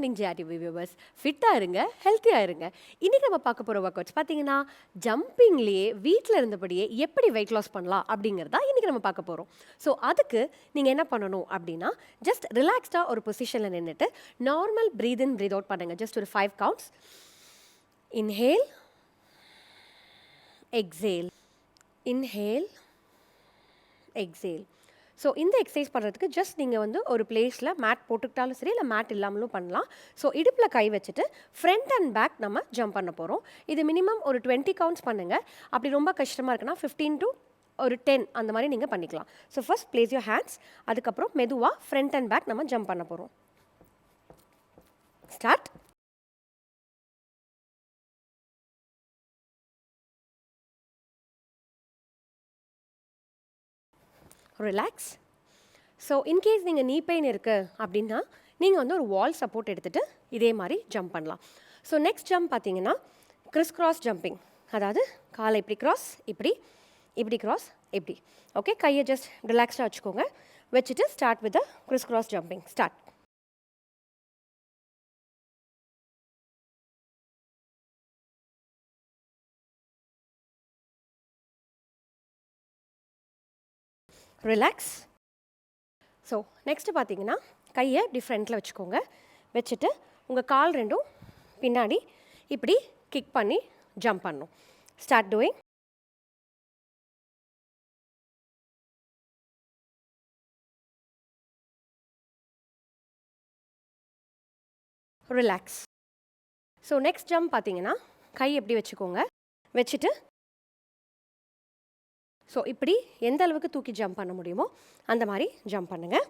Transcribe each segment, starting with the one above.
Morning ஜிஆர்டிவி viewers. ஃபிட்டாக இருங்க, ஹெல்த்தியாக இருங்க. இன்றைக்கி நம்ம பார்க்க போகிற ஒர்க் அவுட்ஸ் பார்த்தீங்கன்னா, ஜம்பிங்லேயே வீட்டில் இருந்தபடியே எப்படி வெயிட் லாஸ் பண்ணலாம் அப்படிங்கிறதா இன்றைக்கி நம்ம பார்க்க போகிறோம். ஸோ அதுக்கு நீங்கள் என்ன பண்ணணும் அப்படின்னா, ஜஸ்ட் ரிலாக்ஸ்டாக ஒரு பொசிஷனில் நின்றுட்டு normal breath in breathe out பண்ணுங்கள். ஜஸ்ட் ஒரு 5 counts. Inhale, exhale, inhale, exhale. So இந்த எக்ஸசைஸ் பண்ணுறதுக்கு ஜஸ்ட் நீங்கள் வந்து ஒரு பிளேஸில் மேட் போட்டுக்கிட்டாலும் சரி, இல்லை மேட் இல்லாமலும் பண்ணலாம். ஸோ இடுப்பில் கை வச்சுட்டு ஃப்ரண்ட் அண்ட் பேக் நம்ம ஜம்ப் பண்ண போகிறோம். இது மினிமம் ஒரு 20 கவுண்ட்ஸ் பண்ணுங்கள். அப்படி ரொம்ப கஷ்டமாக இருக்குன்னா 15 to ஒரு 10 அந்த மாதிரி நீங்கள் பண்ணிக்கலாம். So first place your hands. அதுக்கப்புறம் மெதுவாக ஃப்ரண்ட் அண்ட் பேக் நம்ம ஜம்ப் பண்ண போகிறோம். ஸ்டார்ட். ரிலாக்ஸ். ஸோ இன்கேஸ் நீங்கள் நீ பெயின் இருக்குது அப்படின்னா நீங்கள் வந்து ஒரு வால் சப்போர்ட் எடுத்துகிட்டு இதே மாதிரி ஜம்ப் பண்ணலாம். ஸோ நெக்ஸ்ட் ஜம்ப் பார்த்தீங்கன்னா கிறிஸ் கிராஸ் ஜம்பிங். அதாவது காலை இப்படி கிராஸ், இப்படி இப்படி கிராஸ், இப்படி. ஓகே, கையை ஜஸ்ட் ரிலாக்ஸ்டாக வச்சுக்கோங்க. வச்சுட்டு start with Chris cross jumping. Start. Relax. So next பார்த்தீங்கன்னா கையை இப்படி ஃப்ரண்ட்டில் வச்சுக்கோங்க. வச்சுட்டு உங்கள் கால் ரெண்டும் பின்னாடி இப்படி கிக் பண்ணி ஜம்ப் பண்ணணும். Start doing. Relax. So next jump பார்த்தீங்கன்னா கை எப்படி வச்சுக்கோங்க. வச்சுட்டு ஸோ இப்படி எந்த அளவுக்கு தூக்கி ஜம்ப் பண்ண முடியுமோ அந்த மாதிரி ஜம்ப் பண்ணுங்கள்.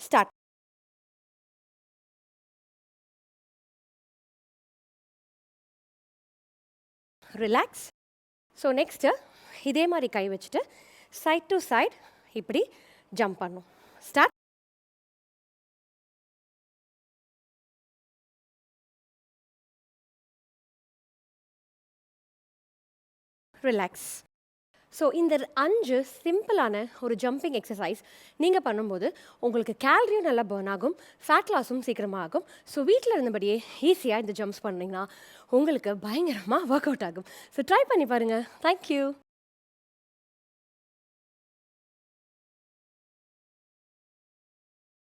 ஸ்டார்ட். ரிலாக்ஸ். ஸோ நெக்ஸ்ட்டு இதே மாதிரி கை வச்சுட்டு சைட் டு சைட் இப்படி ஜம்ப் பண்ணும். ஸ்டார்ட். ரிலாக்ஸ். ஸோ இந்த 5 சிம்பிளான ஒரு ஜம்பிங் எக்ஸசைஸ் நீங்கள் பண்ணும்போது உங்களுக்கு கேலரியும் நல்லா பர்ன் ஆகும், ஃபேட் லாஸும் சீக்கிரமாக ஆகும். ஸோ வீட்டில் இருந்தபடியே ஈஸியாக இந்த ஜம்ப்ஸ் பண்ணிங்கன்னா உங்களுக்கு பயங்கரமாக ஒர்க் அவுட் ஆகும். ஸோ ட்ரை பண்ணி பாருங்கள். தேங்க்யூ.